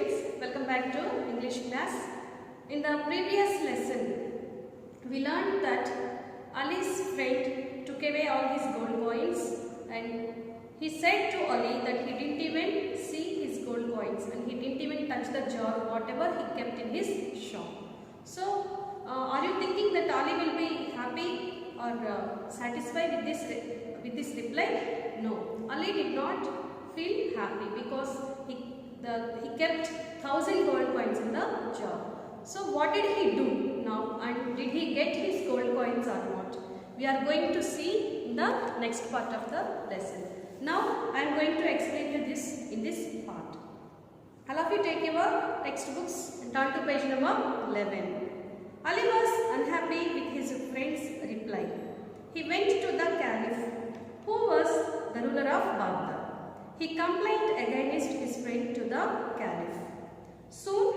students, welcome back to English class. In the previous lesson, we learned that Ali's friend took away all his gold coins and he said to Ali that he didn't even see his gold coins and he didn't even touch the jar whatever he kept in his shop. So, are you thinking that Ali will be happy or satisfied with this reply? No, Ali did not feel happy because he kept 1,000 gold coins in the jar. So what did he do now, and did he get his gold coins or not? We are going to see in the next part of the lesson. Now I am going to explain you this in this part. All of you take your textbooks and turn to page number 11. Ali was unhappy with his friend's reply. He went to the Caliph, who was the ruler of Baghdad. He complained against his friend to the Caliph. Soon,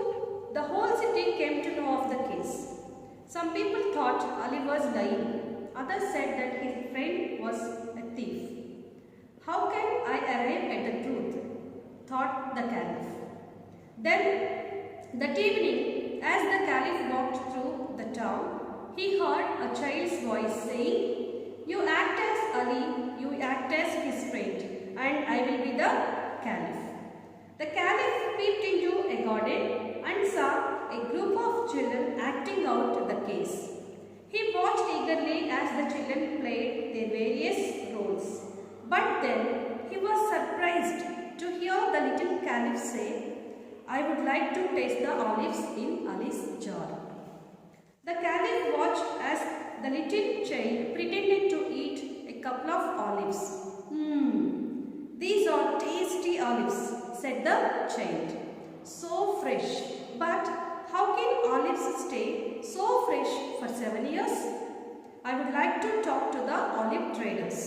the whole city came to know of the case. Some people thought Ali was lying. Others said that his friend was a thief. How can I arrive at the truth? Thought the Caliph. Then, that evening, as the Caliph walked through the town, he heard a child's voice saying, "You act as Ali, you act as his friend, and I will be the Caliph." The Caliph peeped into a garden and saw a group of children acting out the case. He watched eagerly as the children played their various roles. But then he was surprised to hear the little Caliph say, "I would like to taste the olives in Ali's jar." The Caliph watched as the little child pretended to eat a couple of olives. "These are tasty olives," said the child. "So fresh. But how can olives stay so fresh for 7 years? I would like to talk to the olive traders."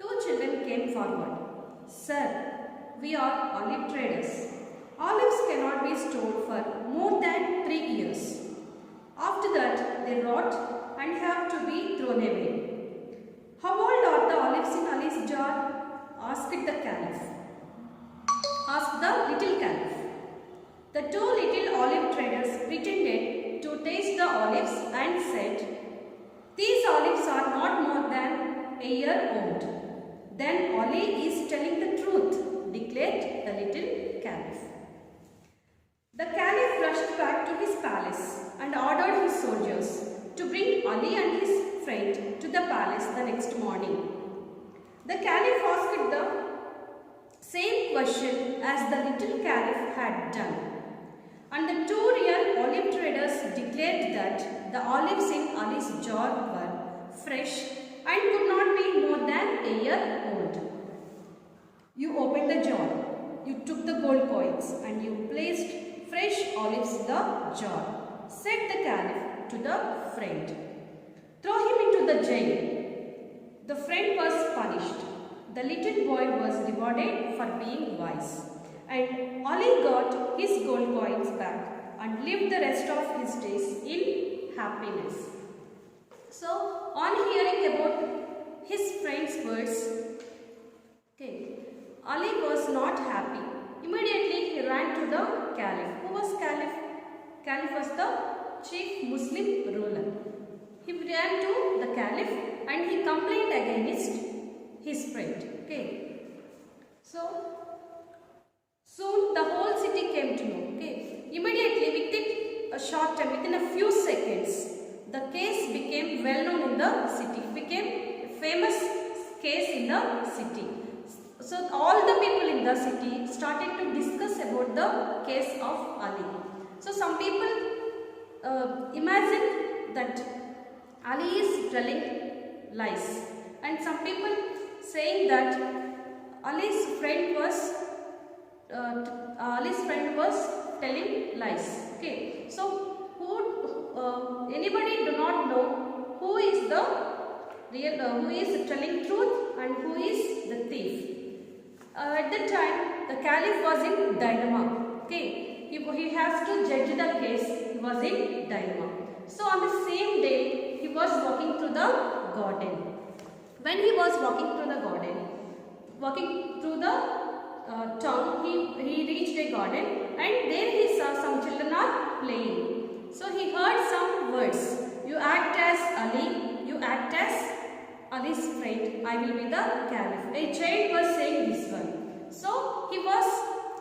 Two children came forward. "Sir, we are olive traders. Olives cannot be stored for more than 3 years. After that, they rot and have to be thrown away." "How old are the olives in Ali's jar?" asked the little Caliph. The two little olive traders pretended to taste the olives and said, "These olives are not more than a year old." "Then Ali is telling the truth," declared the little Caliph. The Caliph rushed back to his palace and ordered his soldiers to bring Ali and his friend to the palace the next morning. The Caliph asked the same question as the little Caliph had done, and the two real olive traders declared that the olives in Ali's jar were fresh and could not be more than a year old. "You opened the jar, you took the gold coins, and you placed fresh olives in the jar," said the Caliph to the friend. "Throw him into the jail." The friend was punished. The little boy was rewarded for being wise, and Ali got his gold coins back and lived the rest of his days in happiness. So, on hearing about his friend's words, Ali was not happy. Immediately he ran to the Caliph. Who was Caliph? Caliph was the chief Muslim ruler. He ran to the Caliph and he complained against his friend. So soon the whole city came to know. Immediately, within a short time, within a few seconds, the case became well known in the city. It became a famous case in the city. So all the people in the city started to discuss about the case of Ali. So some people imagine that Ali is telling lies, and some people saying that Ali's friend was telling lies. So anybody do not know who is the real, who is telling truth and who is the thief. At that time, the Caliph was in dilemma. He has to judge the case. He was in dilemma. So on the same day, he was walking through the garden. When he was walking through the garden, walking through the town, he reached a garden playing. So he heard some words. You act as Ali, you act as Ali's friend, I will be the caliph. A child was saying this one. So he was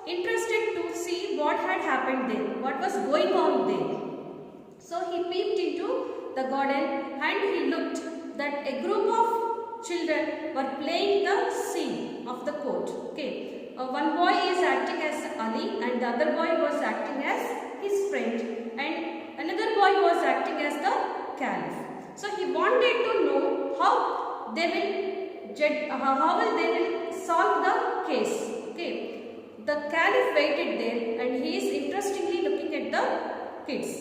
interested to see what had happened there, what was going on there. So he peeped into the garden and he looked that a group of children were playing the scene of the court. Okay, one boy is acting as Ali and the other boy was acting as his friend and another boy was acting as the caliph. So he wanted to know how they will judge, how will they will solve the case. Okay, the caliph waited there and he is interestingly looking at the kids.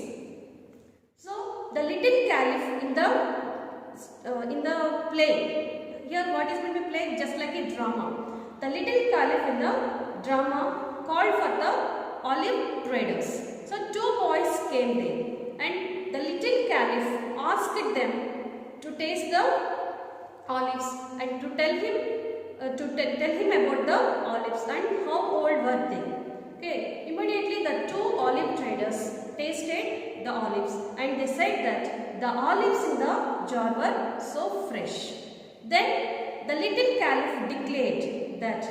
So the little caliph in the play, here what is going to be played? Just like a drama. The little caliph in the drama called for the olive traders. So two boys came there and the little caliph asked them to taste the olives and to tell him about the olives and how old were they. Okay, immediately the two olive traders tasted the olives and they said that the olives in the jar were so fresh. Then the little caliph declared that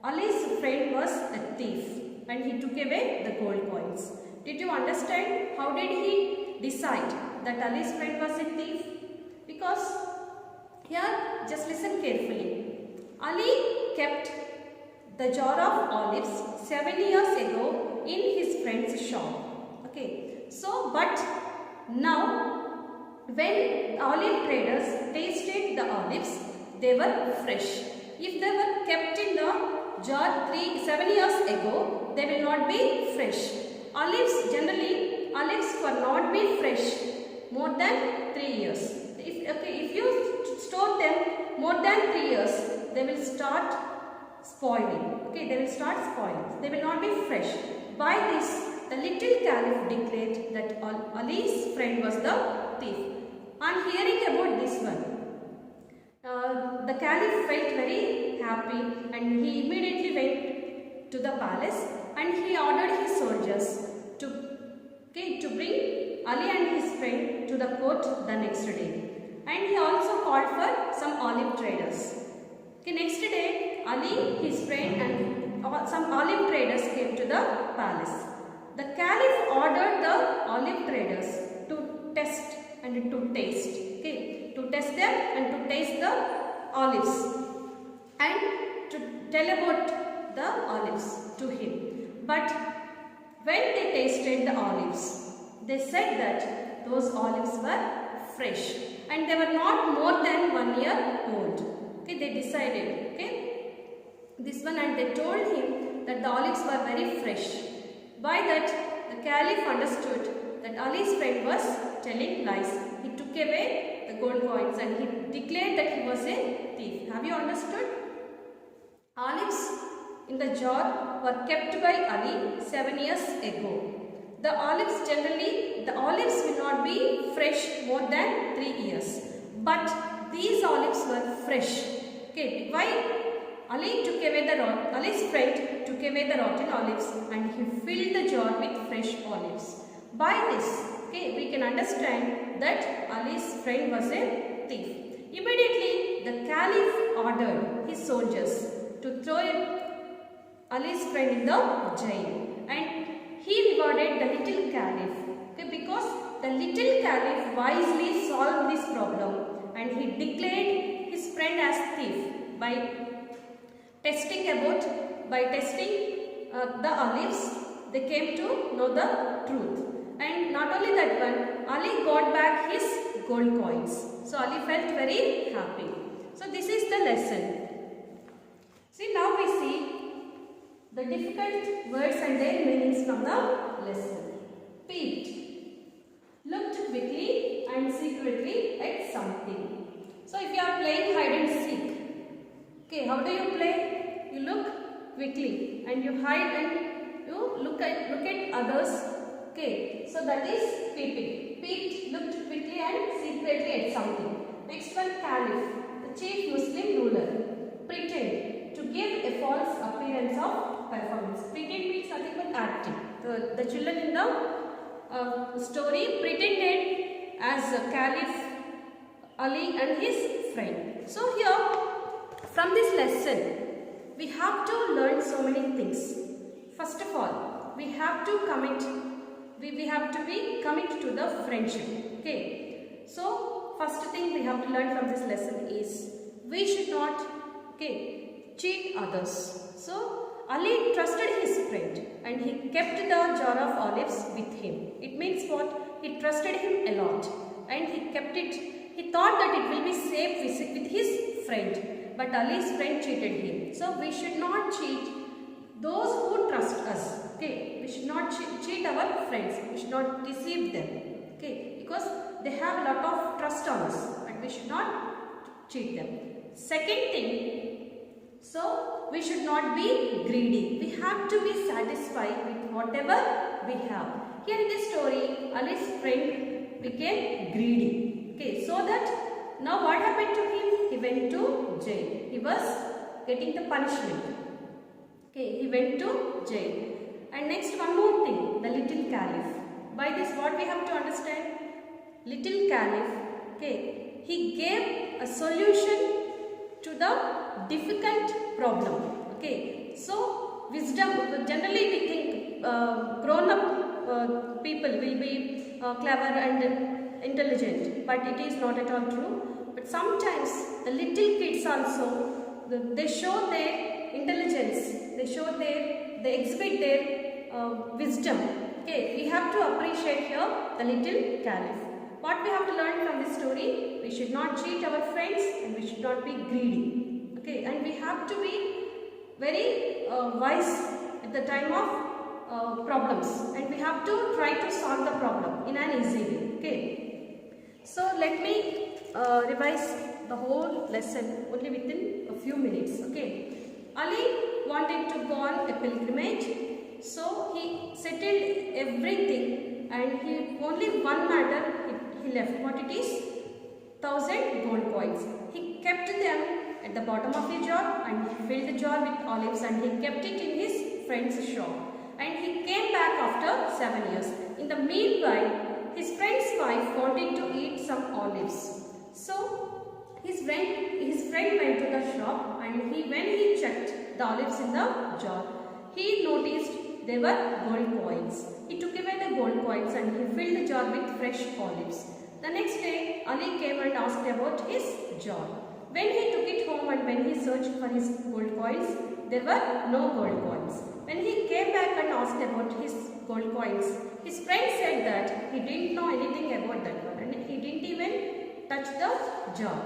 Ali's friend was a thief and he took away the gold coins. Did you understand how did he decide that Ali's friend was a thief? Because here just listen carefully. Ali kept the jar of olives 7 years ago in his friend's shop. Okay, so but now when olive traders tasted the olives, they were fresh. If they were kept in the jar 7 years ago, they will not be fresh. Olives will not be fresh more than 3 years. If you store them more than 3 years, they will start spoiling. Okay, they will start spoiling. They will not be fresh. By this, the little caliph declared that Ali's friend was the thief. On hearing about this one, the caliph felt very happy and he immediately went to the palace and he ordered his soldiers to bring Ali and his friend to the court the next day. And he also called for some olive traders. Okay, next day, Ali, his friend and some olive traders came to the palace. The caliph ordered the olive traders to test and to taste. Okay, to test them and to taste the olives and to tell about the olives to him. But when they tasted the olives, they said that those olives were fresh and they were not more than 1 year old. Okay, they decided, this one, and they told him that the olives were very fresh. By that, the caliph understood that Ali's friend was telling lies. He took away the gold coins and he declared that he was a thief. Have you understood? Olives in the jar were kept by Ali 7 years ago. The olives will not be fresh more than 3 years. But these olives were fresh. Okay, why? Ali's friend took away the rotten olives and he filled the jar with fresh olives. By this, we can understand that Ali's friend was a thief. Immediately, the caliph ordered his soldiers to throw Ali's friend in the jail, and he rewarded the little caliph. Because the little caliph wisely solved this problem and he declared his friend as thief by testing the olives. They came to know the truth. And not only that one, Ali got back his gold coins. So Ali felt very happy. So this is the lesson. See, now we see the difficult words and their meanings from the lesson. Peeped. Looked quickly and secretly at something. So if you are playing hide and seek, how do you play? You look quickly and you hide and you look at others. So that is peeping. Peeped, looked quickly and secretly at something. Next one, caliph, the chief Muslim ruler. Pretend, to give a false appearance of performance. Pretend means nothing but acting. The children in the story pretended as Caliph Ali and his friend. So here, from this lesson, we have to learn so many things. First of all, we have to commit. We have to be committed to the friendship. Okay. So first thing we have to learn from this lesson is we should not cheat others. So Ali trusted his friend and he kept the jar of olives with him. It means what? He trusted him a lot and he kept it. He thought that it will be safe with his friend, but Ali's friend cheated him. So we should not cheat those who trust us. Okay, we should not cheat our friends. We should not deceive them. Okay, because they have a lot of trust on us, but we should not cheat them. Second thing, so we should not be greedy. We have to be satisfied with whatever we have. Here in this story, Ali's friend became greedy. Okay, so that now what happened to him? He went to jail. He was getting the punishment. Okay, he went to jail. And next, one more thing, the little caliph. By this, what we have to understand? Little caliph, okay, he gave a solution to the difficult problem. Okay, so wisdom, generally we think grown-up people will be clever and intelligent, but it is not at all true. But sometimes the little kids also, they show their intelligence, they exhibit their wisdom. Okay, we have to appreciate here the little caliph. What we have to learn from this story? We should not cheat our friends and we should not be greedy. Okay, and we have to be very wise at the time of problems, and we have to try to solve the problem in an easy way. Okay, so let me revise the whole lesson only within a few minutes. Okay, Ali wanted to go on a pilgrimage, so he settled everything, and only one matter he left. What it is? 1,000 gold coins. He kept them at the bottom of the jar and he filled the jar with olives and he kept it in his friend's shop. And he came back after 7 years. In the meanwhile, his friend's wife wanted to eat some olives. So his friend went to the shop and when he checked the olives in the jar, he noticed there were gold coins. He took away the gold coins and he filled the jar with fresh olives. The next day, Ali came and asked about his jar. When he took it home and when he searched for his gold coins, there were no gold coins. When he came back and asked about his gold coins, his friend said that he didn't know anything about that one and he didn't even touch the jar.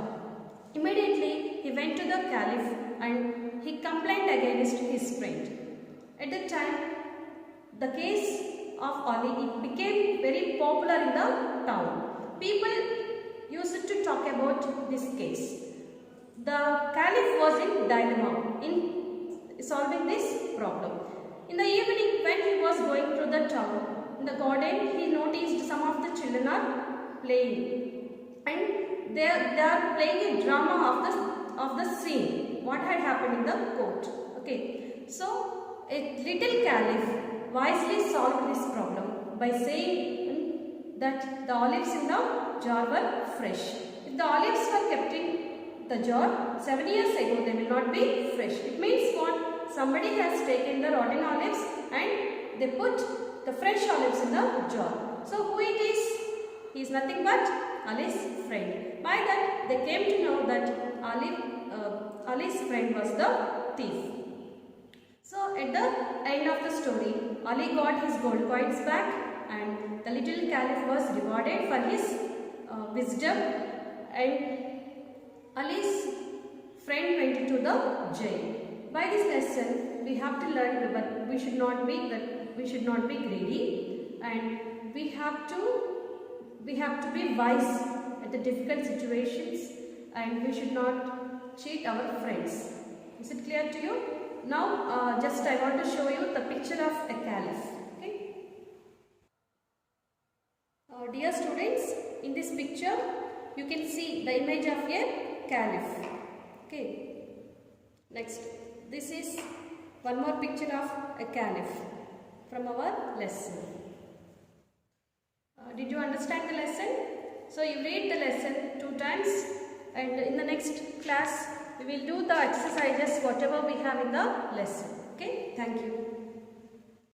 Immediately, he went to the caliph and he complained against his friend. At the time, the case of Ali, it became very popular in the town. People used to talk about this case. The caliph was in dilemma in solving this problem. In the evening, when he was going through the town, in the garden, he noticed some of the children are playing, and they are playing a drama of the scene. What had happened in the court? Okay, so a little caliph wisely solved this problem by saying that the olives in the jar were fresh. If the olives were kept in the jar 7 years ago, they will not be fresh. It means what? Somebody has taken the rotten olives and they put the fresh olives in the jar. So who it is? He is nothing but Ali's friend. By that, they came to know that Ali's friend was the thief. So at the end of the story, Ali got his gold coins back and the little caliph was rewarded for his wisdom, and Ali's friend went into the jail. By this lesson, we have to learn that we should not be greedy, and we have to be wise at the difficult situations, and we should not cheat our friends. Is it clear to you? Now, just I want to show you the picture of a caliph. Okay. Dear students, in this picture, you can see the image of a caliph. Okay. Next, this is one more picture of a caliph from our lesson. Did you understand the lesson? So you read the lesson 2 times, and in the next class we will do the exercises whatever we have in the lesson. Okay, thank you.